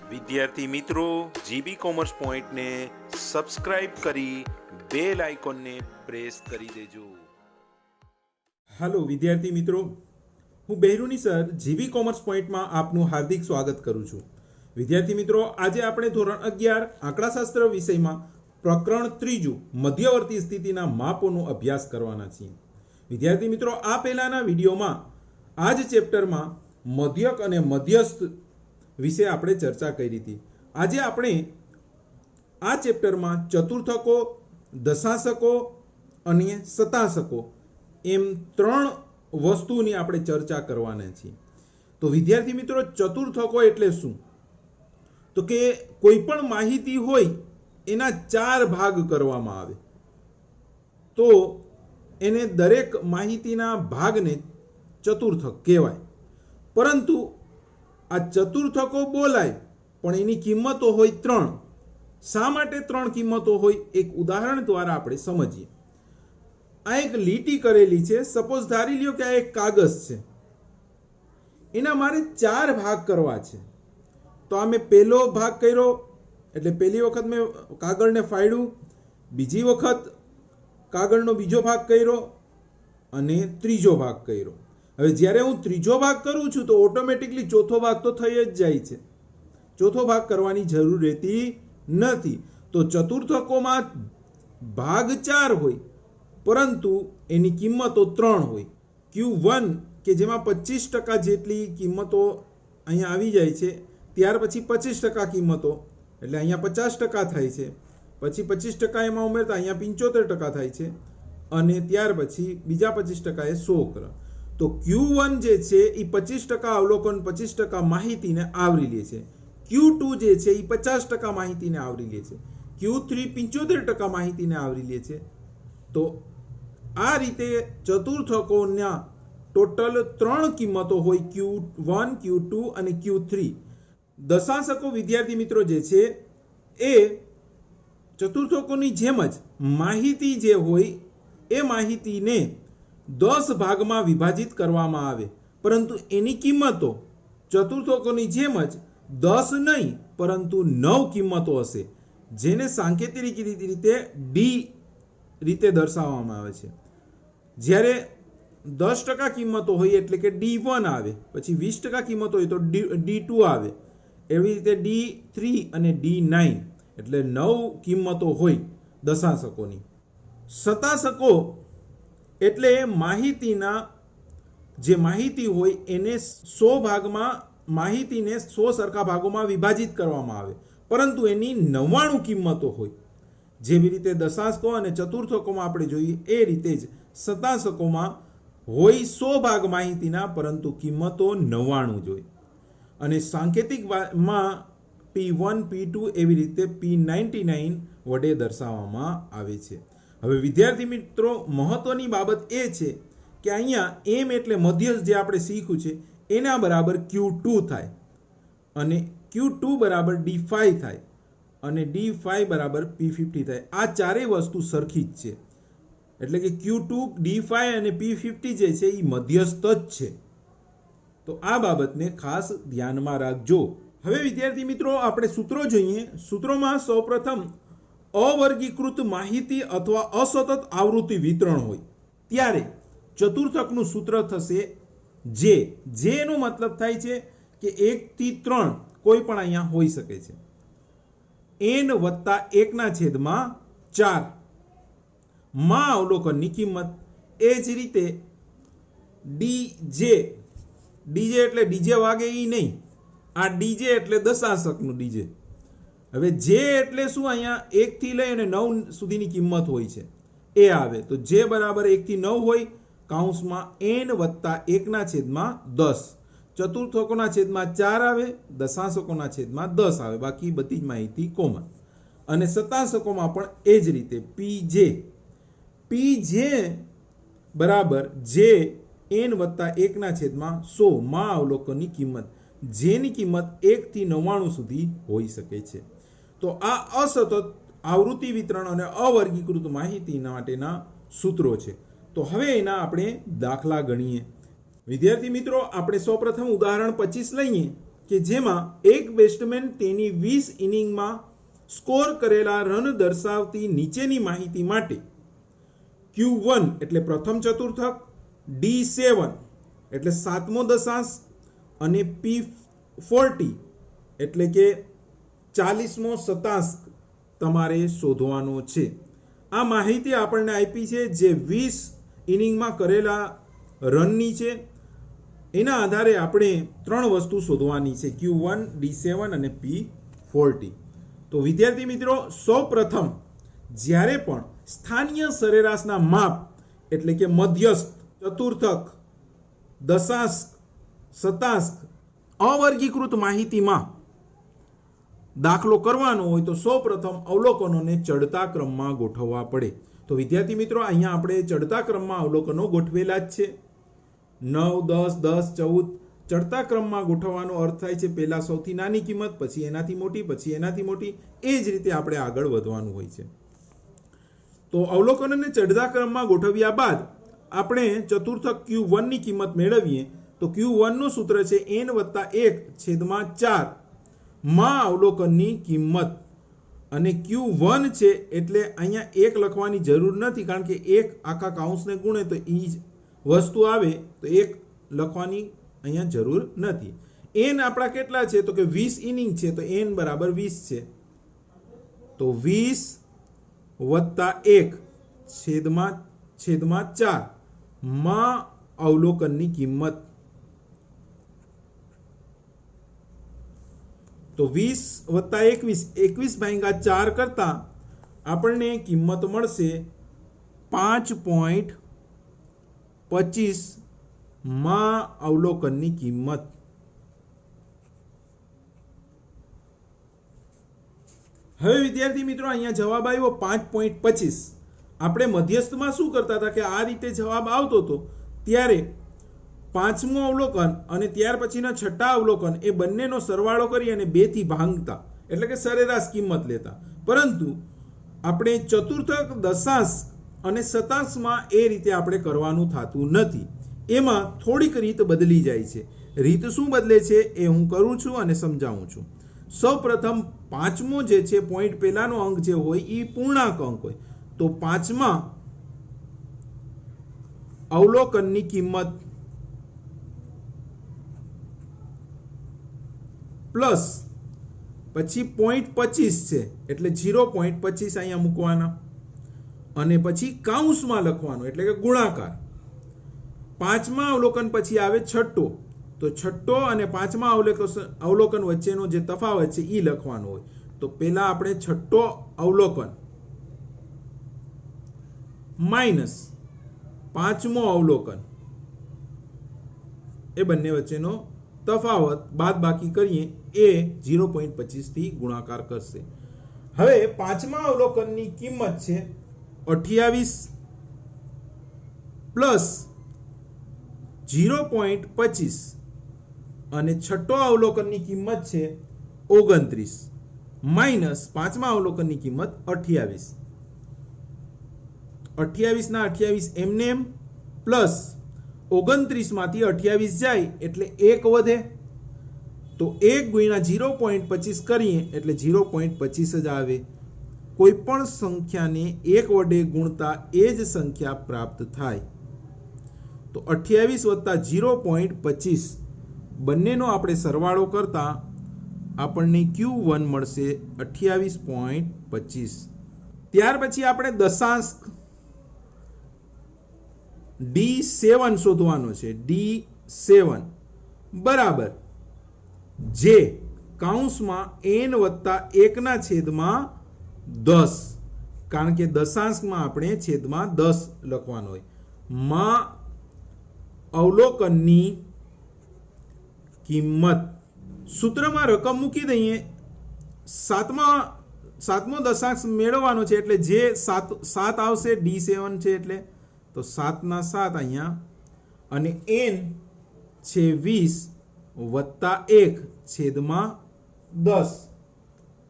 વિદ્યાર્થી મિત્રો, GB commerce પોઈન્ટને સબસ્ક્રાઇબ કરી બેલ આઇકોનને પ્રેસ કરી દેજો. હાલો વિદ્યાર્થી મિત્રો, હું બહેરુની સર જીબી કોમર્સ પોઈન્ટમાં આપનું હાર્દિક સ્વાગત કરું છું. વિદ્યાર્થી મિત્રો, આજે આપણે ધોરણ 11 આંકડાશાસ્ત્ર વિષયમાં પ્રકરણ 3 મધ્યવર્તી સ્થિતિના માપોનો અભ્યાસ કરવાના છીએ. વિદ્યાર્થી મિત્રો, આ પહેલાના વિડીયોમાં આ જ ચેપ્ટરમાં મધ્યક અને મધ્યસ્થ વિશે આપણે ચર્ચા કરી હતી. આજે આપણે આ ચેપ્ટરમાં ચતુર્થકો, દશાંશકો અને શતાંશકો એમ 3 વસ્તુની આપણે ચર્ચા કરવાના છીએ. તો વિદ્યાર્થી મિત્રો, ચતુર્થકો એટલે શું? તો કે કોઈ પણ માહિતી હોય એના 4 ભાગ કરવામાં આવે તો એને દરેક માહિતીના ભાગને ચતુર્થક કહેવાય. પરંતુ આ ચતુર્થકો બોલાય પણ એની કિંમતો હોય 3. શા માટે 3 કિંમતો હોય? એક ઉદાહરણ દ્વારા આપણે સમજીએ. આ એક લીટી કરેલી છે. સપોઝ ધારી લ્યો કે આ એક કાગળ છે, એના મારે 4 ભાગ કરવા છે. તો આ મેં પહેલો ભાગ કર્યો, એટલે પહેલી વખત મેં કાગળને ફાડ્યું, બીજી વખત કાગળનો બીજો ભાગ કર્યો અને ત્રીજો ભાગ કર્યો. હવે જ્યારે હું ત્રીજો ભાગ કરું છું તો ઓટોમેટિકલી ચોથો ભાગ તો થઈ જ જાય છે. ચોથો ભાગ કરવાની જરૂર રહેતી નથી. તો ચતુર્થકોમાં ભાગ 4 હોય પરંતુ એની કિંમતો 3 હોય. Q1 કે જેમાં 25% જેટલી કિંમતો અહીંયા આવી જાય છે, ત્યાર પછી 25% કિંમતો, એટલે અહીંયા 50% થાય છે. પછી 25% એમાં ઉમેરતા અહીંયા 75% થાય છે અને ત્યાર પછી બીજા 25% એ 100 કરે. તો Q1 જે છે એ 25% અવલોકન, 25% માહિતીને આવરી લે છે. Q2 જે છે એ 50% માહિતીને આવરી લે છે. Q3 75% માહિતીને આવરી લે છે. તો આ રીતે ચતુર્થકોના ટોટલ 3 કિંમતો હોય, Q1, Q2 અને Q3. દશાંશકો વિદ્યાર્થી મિત્રો જે છે એ ચતુર્થકોની જેમ જ માહિતી જે હોય એ માહિતીને 10 ભાગમાં વિભાજિત કરવામાં આવે, પરંતુ એની કિંમતો ચતુર્થકોની જેમ જ 10 નહીં પરંતુ 9 કિંમતો હશે, જેને સાંકેતિક રીતે ડી રીતે દર્શાવવામાં આવે છે. જ્યારે 10% કિંમતો હોય એટલે કે D1 આવે, પછી 20% કિંમતો હોય તો D2 આવે, એવી રીતે D3 અને D9, એટલે 9 કિંમતો હોય દશાંશકોની. શતાંશકો એટલે માહિતીના જે માહિતી હોય એને 100 ભાગમાં, માહિતીને 100 સરખા ભાગોમાં વિભાજિત કરવામાં આવે, પરંતુ એની 99 કિંમતો હોય. જેવી રીતે દશાંશકો અને ચતુર્થકોમાં આપણે જોઈએ એ રીતે જ શતાંશકોમાં હોય 100 ભાગ માહિતીના, પરંતુ કિંમતો 99 જ હોય. અને સાંકેતિકમાં P1, P2 એવી રીતે P99 વડે દર્શાવવામાં આવે છે. હવે વિદ્યાર્થી મિત્રો, મહત્વની બાબત એ છે કે અહીંયા M એટલે મધ્યસ્થ જે આપણે શીખ્યું છે એના બરાબર Q2 થાય અને Q2 બરાબર D5 થાય અને D5 બરાબર P50 થાય. આ ચારેય વસ્તુ સરખી જ છે, એટલે કે Q2, D5 અને P50 જે છે એ મધ્યસ્થ જ છે. તો આ બાબતને ખાસ ધ્યાનમાં રાખજો. હવે વિદ્યાર્થી મિત્રો, આપણે સૂત્રો જોઈએ. સૂત્રોમાં સૌપ્રથમ અવર્ગીકૃત માહિતી અથવા અસતત આવૃત્તિ વિતરણ હોય ત્યારે ચતુર્થકનું સૂત્ર થશે જે એનો મતલબ થાય છે કે 1 થી 3 કોઈ પણ અહીંયા હોઈ શકે છે. n + 1/4 માં અવલોકનની કિંમત. એ જ રીતે dj એટલે ડીજે વાગે એ નહીં, આ dj એટલે દશાંશકનું dj. હવે જે એટલે શું? અહીંયા 1 થી લઈ અને 9 સુધીની કિંમત હોય છે એ આવે. તો જે બરાબર 1 થી 9 હોય, કૌંસમાં n + 1/10. ચતુર્થકોના છેદમાં 4 આવે, દશાંશકોના છેદમાં 10 આવે, બાકી બધી જ માહિતી કોમન. અને શતાંશકોમાં પણ એ જ રીતે pj બરાબર જે n + 1/100 માં અવલોકનની કિંમત, જેની કિંમત 1 થી 99 સુધી હોઈ શકે છે. તો આ અસતત આવૃત્તિ વિતરણ અને અવર્ગીકૃત માહિતી માટેના સૂત્રો છે. તો હવે એના આપણે દાખલા ગણીએ. વિદ્યાર્થી મિત્રો, આપણે સૌપ્રથમ ઉદાહરણ 25 લઈએ કે જેમાં એક બેટ્સમેન તેની 20 ઇનિંગમાં સ્કોર કરેલા રન દર્શાવતી નીચેની માહિતી માટે Q1 એટલે પ્રથમ ચતુર્થક, D7 એટલે સાતમો દશાંશ અને P40 એટલે કે 40મો શતાંશ તમારે શોધવાનો છે. આ માહિતી આપણને આપી છે જે 20 ઇનિંગમાં કરેલા રનની છે. એના આધારે આપણે ત્રણ વસ્તુ શોધવાની છે, Q1, D7 અને P40. તો વિદ્યાર્થી મિત્રો, સૌપ્રથમ જ્યારે પણ સ્થાનીય સરેરાશના માપ એટલે કે મધ્યસ્થ, ચતુર્થક, દશાંશ, શતાંશ, અવર્ગીકૃત માહિતીમાં દાખલો કરવાનો હોય તો સૌપ્રથમ અવલોકનોને ચડતા ક્રમમાં ગોઠવવા પડે. તો વિદ્યાર્થી મિત્રો, અહીંયા આપણે ચડતા ક્રમમાં અવલોકનો ગોઠવેલા જ છે. 9, 10, 10, 14 ચડતા ક્રમમાં ગોઠવવાનો અર્થ થાય છે પહેલા સૌથી નાની કિંમત, પછી એનાથી મોટી, પછી એનાથી મોટી, એ જ રીતે આપણે આગળ વધવાનું હોય છે. તો અવલોકનોને ચડતા ક્રમમાં ગોઠવ્યા બાદ આપણે ચતુર્થક Q1 ની કિંમત મેળવીએ તો Q1 નું સૂત્ર છે n+1/4 માં અવલોકનની કિંમત, અને Q1 છે એટલે અહીંયા 1 લખવાની જરૂર નથી, કારણ કે 1 આખા કાઉન્સને ગુણે તો એ જ વસ્તુ આવે, તો 1 લખવાની અહીંયા જરૂર નથી. n આપણા કેટલા છે તો કે 20 ઇનિંગ છે, તો n બરાબર 20 છે. તો 20 + 1/4 માં અવલોકનની કિંમત. તો 20 + 21/4 કરતા આપણને કિંમત મળશે 5.25 માં અવલોકનની કિંમત. હવે વિદ્યાર્થી મિત્રો, અહીંયા જવાબ આવ્યો 5.25. આપણે મધ્યસ્થમાં શું કરતા હતા કે આ રીતે જવાબ આવતો હતો ત્યારે પાંચમું અવલોકન અને ત્યાર પછીના છઠ્ઠા અવલોકન એ બંનેનો સરવાળો કરી અને 2 થી ભાંગતા, એટલે કે સરેરાશ કિંમત લેતા. પરંતુ આપણે ચતુર્થક, દશાંશ અને શતાંશમાં એ રીતે આપણે કરવાનું થતું નથી. એમાં થોડીક રીત બદલી જાય છે. રીત શું બદલે છે એ હું કરું છું અને સમજાવું છું. સૌપ્રથમ પાંચમો જે છે પોઈન્ટ, પહેલાનો અંક જે હોય એ પૂર્ણાંક અંક હોય, તો 5માં અવલોકનની કિંમત પ્લસ પછી 0.25 છે એટલે 0.25 અહીંયા મૂકવાના, અને પછી કાઉન્સમાં લખવાનું એટલે કે ગુણાકાર. પાંચમા અવલોકન પછી આવે છઠ્ઠો, તો છઠ્ઠો અને પાંચમા અવલોકન વચ્ચેનો જે તફાવત છે એ લખવાનો હોય. તો પહેલા આપણે છઠ્ઠો અવલોકન માઇનસ પાંચમો અવલોકન, એ બંને વચ્ચેનો તફાવત બાદ બાકી કરીએ એ 0.25 થી ગુણાકાર કરશે. હવે પાંચમા અવલોકનની કિંમત છે 28 પ્લસ 0.25 અને છઠ્ઠો અવલોકનની કિંમત છે 29 માઇનસ પાંચમા અવલોકનની કિંમત 28. 28 ના 28 એમને એમ, પ્લસ 29 માંથી 28 જાય એટલે 1 વધે, તો 1 ગુણ્યા 0.25 કરીએ એટલે 0.25 જ આવે. કોઈ પણ સંખ્યાને 1 વડે ગુણતા એ જ સંખ્યા પ્રાપ્ત થાય. તો 28 + 0.25 બંનેનો આપણે સરવાળો કરતા આપણને Q1 મળશે 28.25. ત્યાર પછી આપણે દશાંશ D7 શોધવાનો છે. D7 બરાબર જે કાઉન્સમાં n+1/10, કારણ કે દશાંશમાં આપણે છેદમાં 10 લખવાનો હોય, માં અવલોકનની કિંમત. સૂત્રમાં રકમ મૂકી દઈએ. સાતમો દશાંશ મેળવવાનો છે એટલે જે 7 આવશે, D7 છે એટલે, તો 7 ના 7 અહીંયા, અને n છે 20 + 1/10.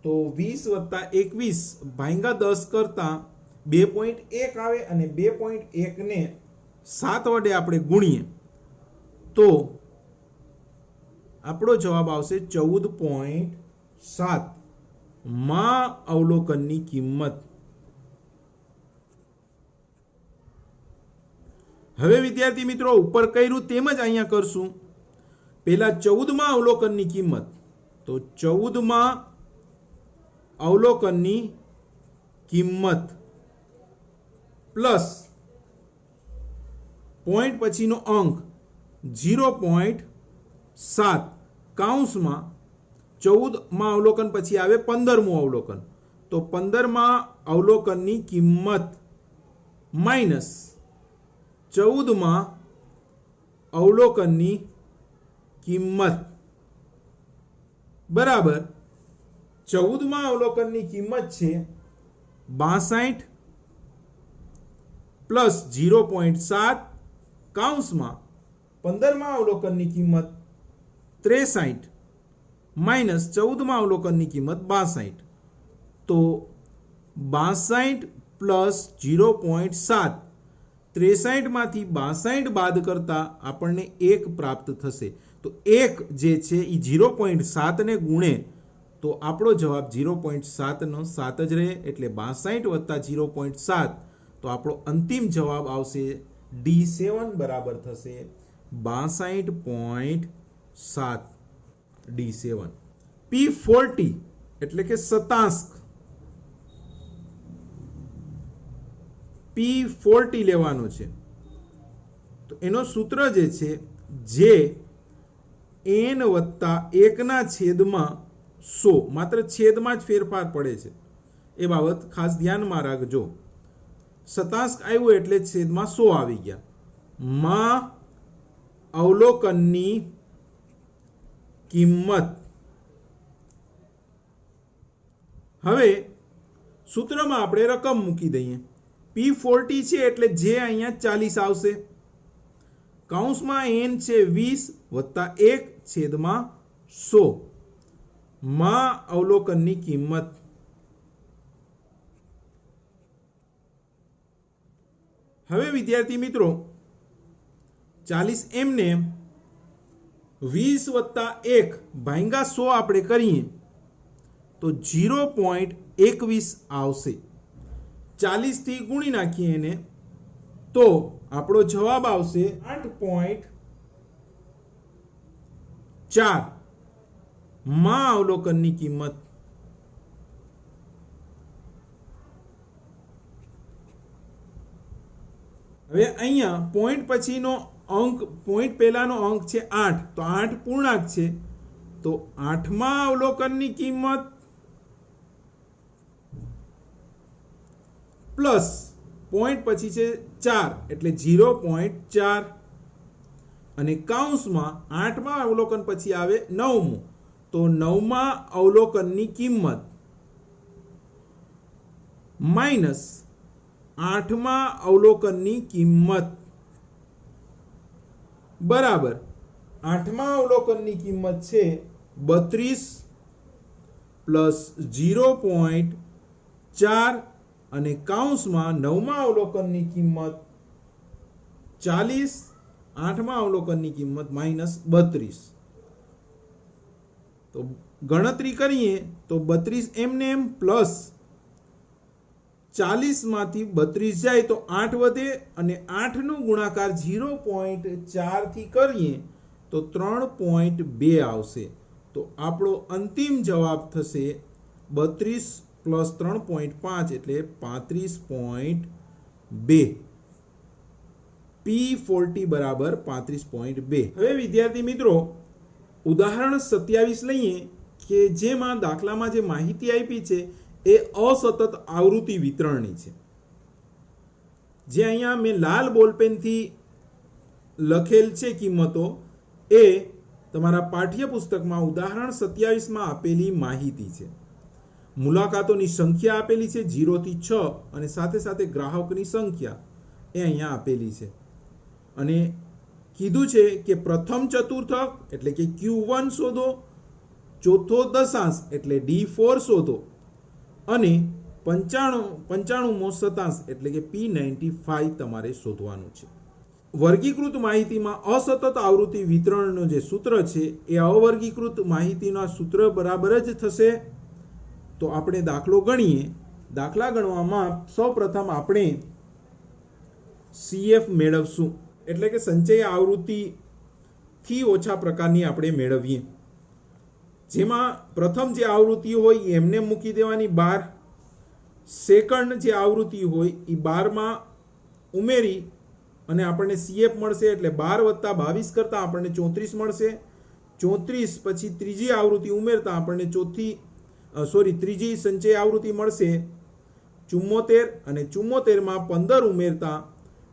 તો 20 + 21/10 કરતા 2.1 આવે, અને 2.1 ને 7 વડે આપણે ગુણીએ તો આપણો જવાબ આવશે 14.7 માં અવલોકનની કિંમત. હવે વિદ્યાર્થી મિત્રો ઉપર કર્યું તેમ જ અહીંયા કરશું. પહેલા 14માં અવલોકનની કિંમત, તો 14માં અવલોકનની કિંમત પ્લસ પોઈન્ટ પછીનો અંક 0.7 કૌંસમાં 14માં અવલોકન પછી આવે 15મું અવલોકન, તો 15માં અવલોકનની કિંમત માઇનસ 14માં અવલોકનની કિંમત બરાબર 14માં અવલોકનની કિંમત છે 62 પ્લસ 0.7 કૌંસમાં 15માં અવલોકનની કિંમત 63 માઇનસ 14માં અવલોકનની કિંમત 62, તો 62 પ્લસ 0.7, 63 માંથી 62 બાદ કરતા આપણને 1 પ્રાપ્ત થશે. તો 1 જે છે એ 0.7 ને ગુણે તો આપણો જવાબ 0.7 નો 7 જ રહે, એટલે 62 વત્તા 0.7, તો આપણો અંતિમ જવાબ આવશે D7 બરાબર થશે 62.7 D7. P40 એટલે કે શતાંશ, P40 લેવાનો છે. તો એનો સૂત્ર જે છે જે n વત્તા 1 છેદમાં 100, માત્ર છેદમાં જ ફેરફાર પડે છે એ બાબત ખાસ ધ્યાનમાં રાખજો. શતાંશ આવ્યું એટલે છેદમાં 100 આવી ગયા. માં અવલોકનની કિંમત. હવે સૂત્રમાં આપણે રકમ મૂકી દઈએ. P40 છે એટલે જે અહીંયા 40 આવશે, કૌંસમાં n છે 20 વત્તા 1 છેદમાં 100 માં અવલોકનની કિંમત. હવે વિદ્યાર્થી મિત્રો 40 એમને 20 વત્તા 1 ભાંગા 100 આપણે કરીએ તો 0.21 આવશે. 40 થી ગુણી નાખીએ એને તો આપણો જવાબ આવશે 8.4 માં અવલોકનની કિંમત. હવે અહીંયા પોઈન્ટ પછીનો અંક, પોઈન્ટ પહેલાનો અંક છે 8, તો 8 પૂર્ણાંક છે, તો 8માં અવલોકનની કિંમત પ્લસ પોઈન્ટ પછી છે 4 એટલે 0.4 અને કૌંસમાં 8માં અવલોકન પછી આવે 9મું, તો 9માં અવલોકનની કિંમત માઇનસ 8માં અવલોકનની કિંમત બરાબર 8માં અવલોકનની કિંમત છે 32 પ્લસ 0.4 અને કૌંસમાં 9માં અવલોકનની કિંમત 40, 8માં અવલોકનની કિંમત માઇનસ 32. તો ગણતરી કરીએ તો 32 એમને એમ પ્લસ 40 માંથી 32 જાય તો 8 વધે અને 8 નો ગુણાકાર 0.4 થી કરીએ તો 3.2 આવશે. તો આપણો અંતિમ જવાબ થશે 32 પ્લસ 3.5 એટલે 35.2. P40 બરાબર 35.2. હવે વિદ્યાર્થી મિત્રો ઉદાહરણ 27 લઈએ કે જેમાં દાખલામાં જે માહિતી આપી છે એ અસતત આવૃત્તિ વિતરણની છે. જે અહીંયા મેં લાલ બોલપેનથી લખેલ છે કિંમતો, એ તમારા પાઠ્યપુસ્તકમાં ઉદાહરણ 27માં આપેલી માહિતી છે. મુલાકાતોની સંખ્યા આપેલી છે 0 થી 6 અને સાથે સાથે ગ્રાહકની સંખ્યા એ અહીંયા આપેલી છે. અને કીધું છે કે પ્રથમ ચતુર્થક એટલે કે Q1 શોધો, ચોથો દશાંશ એટલે D4 શોધો અને 95મો શતાંશ એટલે કે P95 તમારે શોધવાનું છે. વર્ગીકૃત માહિતીમાં અસતત આવૃત્તિ વિતરણનું જે સૂત્ર છે એ અવર્ગીકૃત માહિતીના સૂત્ર બરાબર જ થશે. તો આપણે દાખલો ગણીએ. દાખલા ગણવામાં સૌપ્રથમ આપણે CF મેળવશું, એટલે કે સંચય આવૃત્તિથી ઓછા પ્રકારની આપણે મેળવીએ. જેમાં પ્રથમ જે આવૃત્તિ હોય એ એમને મૂકી દેવાની 12, સેકન્ડ જે આવૃત્તિ હોય એ 12માં ઉમેરી અને આપણને CF મળશે, એટલે 12 + 22 કરતાં આપણને 34 મળશે. 34 પછી ત્રીજી આવૃત્તિ ઉમેરતા આપણને ત્રીજી સંચય આવૃત્તિ મળશે 74, અને 74માં 15 ઉમેરતા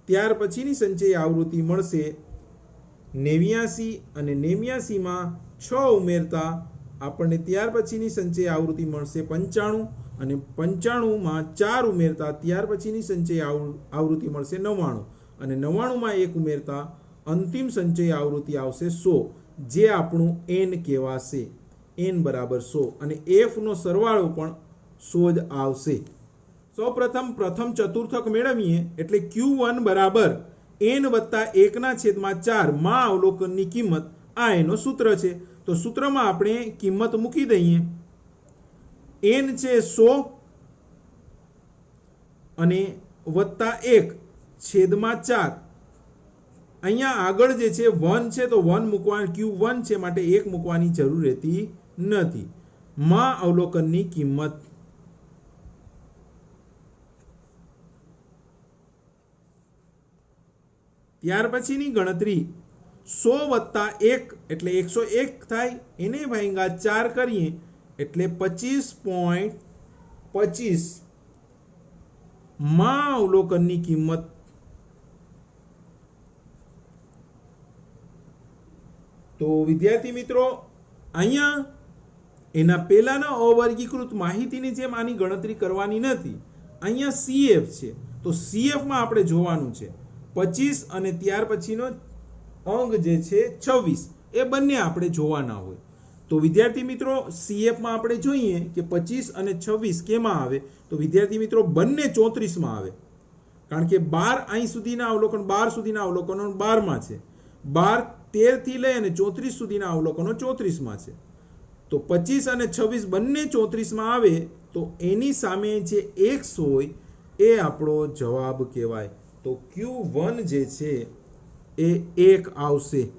ત્યાર પછીની સંચય આવૃત્તિ મળશે 89, અને 89માં 6 ઉમેરતા આપણને ત્યાર પછીની સંચય આવૃત્તિ મળશે 95, અને 95માં 4 ઉમેરતા ત્યાર પછીની સંચય આવૃત્તિ મળશે 99, અને 99માં 1 ઉમેરતા અંતિમ સંચય આવૃત્તિ આવશે 100, જે આપણું n કહેવાશે. n બરાબર 100, અને f નો સરવાળો પણ 100 જ આવશે. સૌપ્રથમ પ્રથમ ચતુર્થક મેળવીએ, એટલે Q1 બરાબર n + 1/4 માં અવલોકનની કિંમત. આ એનો સૂત્ર છે. તો સૂત્રમાં આપણે કિંમત મૂકી દઈએ. n છે 100 અને +1/4. અહીંયા આગળ જે છે 1 છે તો 1 મૂકવાનું, Q1 છે માટે 1 મૂકવાની જરૂર રહેતી નથી. માં અવલોકનની કિંમત. ત્યાર પછીની ગણતરી 100 + 1 એટલે 101 થાય. એને ભાગ્યા 4 કરીએ એટલે 25.25 માં અવલોકનની કિંમત. તો વિદ્યાર્થી મિત્રો, અહીંયા એના પહેલાના અવર્ગીકૃત માહિતીની જેમ આની ગણતરી કરવાની નથી. અહીંયા CF છે, તો CF માં આપણે જોવાનું છે 25 અને ત્યાર પછીનો અંક જે છે 26, એ બંને આપણે જોવાના હોય. તો વિદ્યાર્થી મિત્રો, CF માં આપણે જોઈએ કે 25 અને 26 કેમાં આવે? તો વિદ્યાર્થી મિત્રો બંને 34 માં આવે, કારણ કે 12 અહીં સુધીના અવલોકન 12 સુધીના અવલોકનો 12 માં છે, 12 13 થી લઈ અને 34 સુધીના અવલોકનો 34 માં છે. તો 25 અને 26 બંને 34 માં આવે, તો એની સામે જે x હોય એ આપણો જવાબ કહેવાય. તો Q1 જે છે એ 1 આવશે.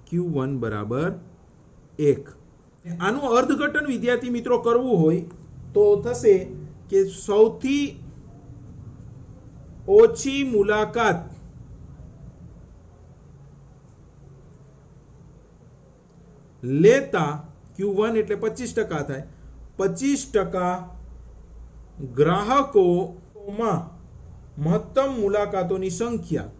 Q1 બરાબર 1. આનું અર્થઘટન વિદ્યાર્થી મિત્રો કરવું હોય તો થશે કે સૌથી ઓછી મુલાકાત લેતા Q1 એટલે 25% થાય. 25% ગ્રાહકોમાં મહત્તમ મુલાકાતોની સંખ્યા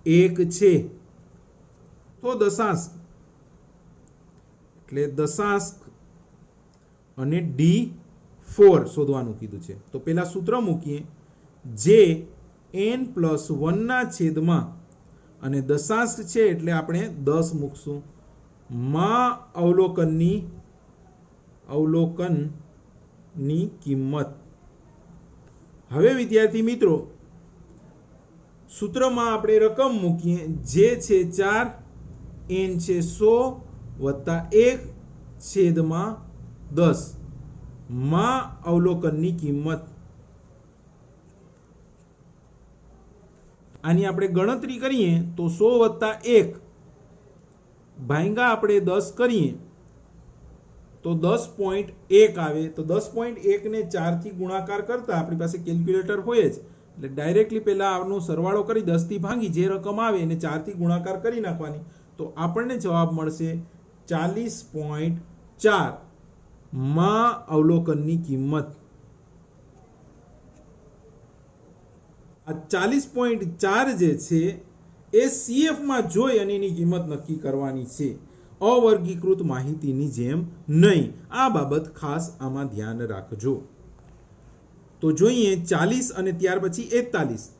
એક છે. તો દશાંશ એટલે દશાંશ અને D4 શોધવાનું કીધું છે. તો પહેલા સૂત્ર મૂકીએ, જે n+1 ના છેદમાં, અને દશાંશ છે એટલે આપણે 10 મૂકશું, માં અવલોકનની કિંમત. હવે વિદ્યાર્થી મિત્રો, સૂત્રમાં આપણે રકમ મૂકીએ, જે છે 4, n છે 100 + 1/10 માં અવલોકનની કિંમત. આની આપણે ગણતરી કરીએ તો 100 + 1 ભાગ્યા આપણે 10 કરીએ તો 10.1 આવે. તો 10.1 ને 4 થી ગુણાકાર કરતા આપણી પાસે કેલ્ક્યુલેટર હોય જ, એટલે ડાયરેક્ટલી પહેલા આનો સરવાળો કરી 10 થી ભાગી જે રકમ આવે એને 4 થી ગુણાકાર કરી નાખવાની. તો આપણને જવાબ મળશે 40.4 માં અવલોકનની કિંમત. આ 40.4 જે છે એ CF માં જોઈ અને એની કિંમત નક્કી કરવાની છે, અવર્ગીકૃત માહિતીની જેમ નહીં. આ બાબત ખાસ આમાં ધ્યાન રાખજો. તો જોઈએ 40 અને ત્યાર પછી 41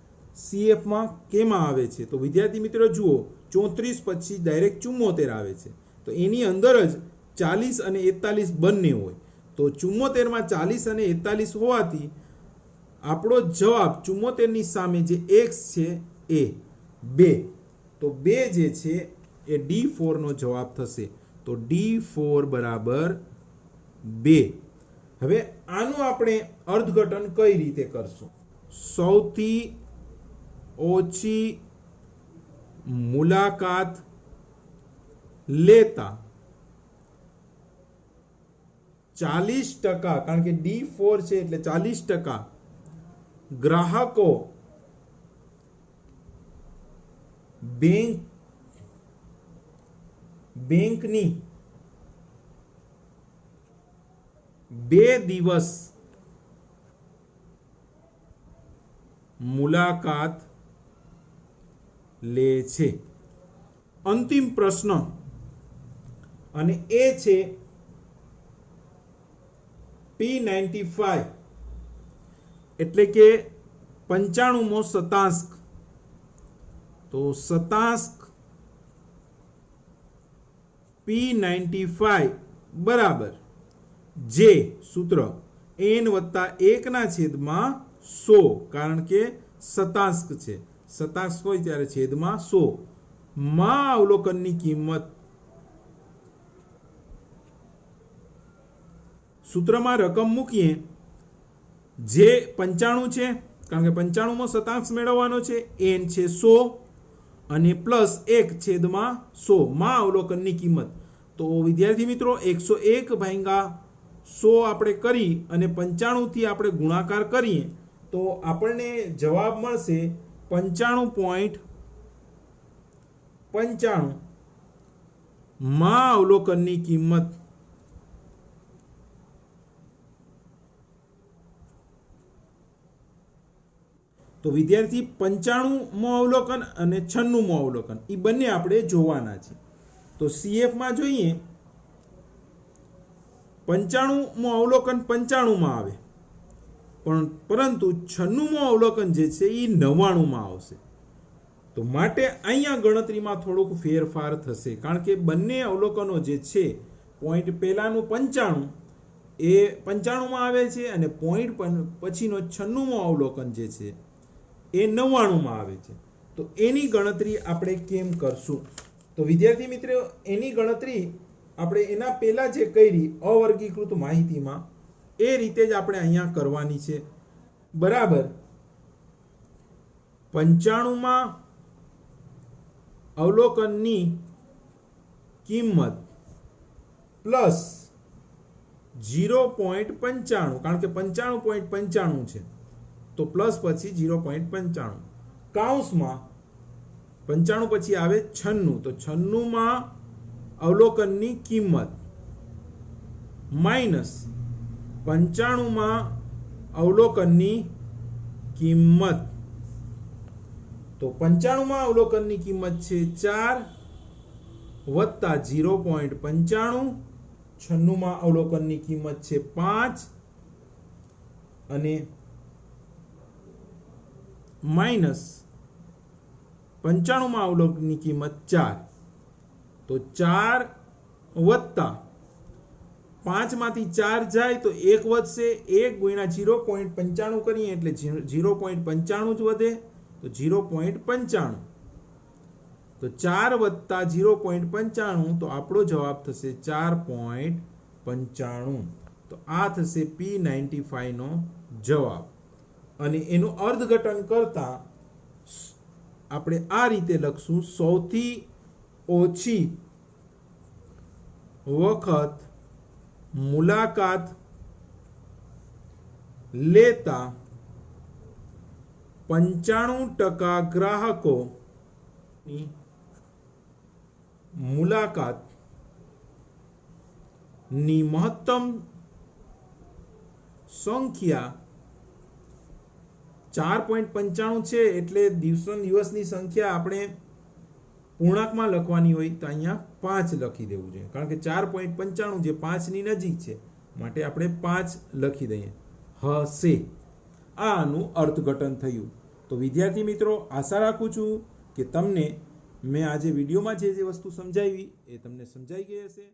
CF માં કેમાં આવે છે? તો વિદ્યાર્થી મિત્રો જુઓ, 34 પછી ડાયરેક્ટ 74 આવે છે. તો એની અંદર જ 40 અને 41 બંને હોય. તો 74 માં 40 અને 41 હોવાથી આપણો જવાબ 74 ની સામે જે x છે એ 2, તો 2 જે છે એ D4 નો જવાબ થશે. તો D4 બરાબર 2. હવે આનું આપણે અર્થઘટન કઈ રીતે કરશું? સૌથી ઓછી મુલાકાત લેતા 40%, કારણ કે D4 છે એટલે 40% ગ્રાહકો બેંકની 2 દિવસ મુલાકાત લે છે. અંતિમ પ્રશ્ન અને એ છે P95 એટલે કે 95મો શતાંશ. તો શતાંશ P95 બરાબર જે સૂત્ર n+1/100, કારણ કે શતાંશ છે, શતાંશ હોય ત્યારે છેદમાં 100 માં અવલોકનની કિંમત. સૂત્રમાં રકમ મૂકીએ, જે 95 છે, કારણ કે 95મો શતાંશ મેળવવાનો છે, n છે 100 અને +1/100 માં અવલોકનની કિંમત. તો વિદ્યાર્થી મિત્રો 101/100 આપણે કરી અને 95 થી આપણે ગુણાકાર કરીએ તો આપણને જવાબ મળશે 95.95 માં અવલોકનની કિંમત. તો વિદ્યાર્થી 95મો અવલોકન અને 96મો અવલોકન એ બંને આપણે જોવાના છે. તો CF માં જોઈએ 95મો અવલોકન 95 માં આવે, પરંતુ 96મો અવલોકન જે છે એ 99 માં આવશે. તો માટે અહીંયા ગણતરીમાં થોડોક ફેરફાર થશે, કારણ કે બંને અવલોકનો જે છે, પોઈન્ટ પહેલાનું 95 એ 95 માં આવે છે અને પોઈન્ટ પછીનો 96મો અવલોકન જે છે એ 99 માં આવે છે. તો એની ગણતરી આપણે કેમ કરશું? તો વિદ્યાર્થી મિત્રો એની ગણતરી આપણે એના પહેલા જે કરી અવર્ગીકૃત માહિતીમાં એ રીતે જ આપણે અહીંયા કરવાની છે. બરાબર 95માં અવલોકનની કિંમત પ્લસ 0.95, કારણ કે 95.95 છે તો પ્લસ પછી 0.95 કૌંસમાં 95 પછી આવે 96, તો 96માં અવલોકનની કિંમત માઇનસ 95માં અવલોકનની કિંમત. તો 95માં અવલોકનની કિંમત છે 4 વત્તા 0.95, 96માં અવલોકનની કિંમત છે 5 અને માઇનસ 95માં અવલોકનની કિંમત 4. તો 4 વત્તા 5 માંથી 4 જાય તો 1 વધશે, 1 ગુણ્યા 0.95 કરીએ એટલે 0.95 જ વધે, તો 0.95. તો 4 વત્તા 0.95 તો આપણો જવાબ થશે 4.95. તો આ થશે P95 નો જવાબ. અને એનું અર્થઘટન કરતા આપણે આ રીતે લખશું: સૌથી ઓછી વખત મુલાકાત લેતા 95% ગ્રાહકોની મુલાકાતની મહત્તમ સંખ્યા 4.95 છે, એટલે દિવસની સંખ્યા આપણે પૂર્ણાંકમાં લખવાની હોય તો અહીંયા 5 લખી દેવું જોઈએ, કારણ કે 4.95 જે 5 ની નજીક છે, માટે આપણે 5 લખી દઈએ હશે. આનું અર્થઘટન થયું. તો વિદ્યાર્થી મિત્રો, આશા રાખું છું કે તમને મેં આજે વિડીયોમાં જે વસ્તુ સમજાવી એ તમને સમજાઈ ગઈ હશે.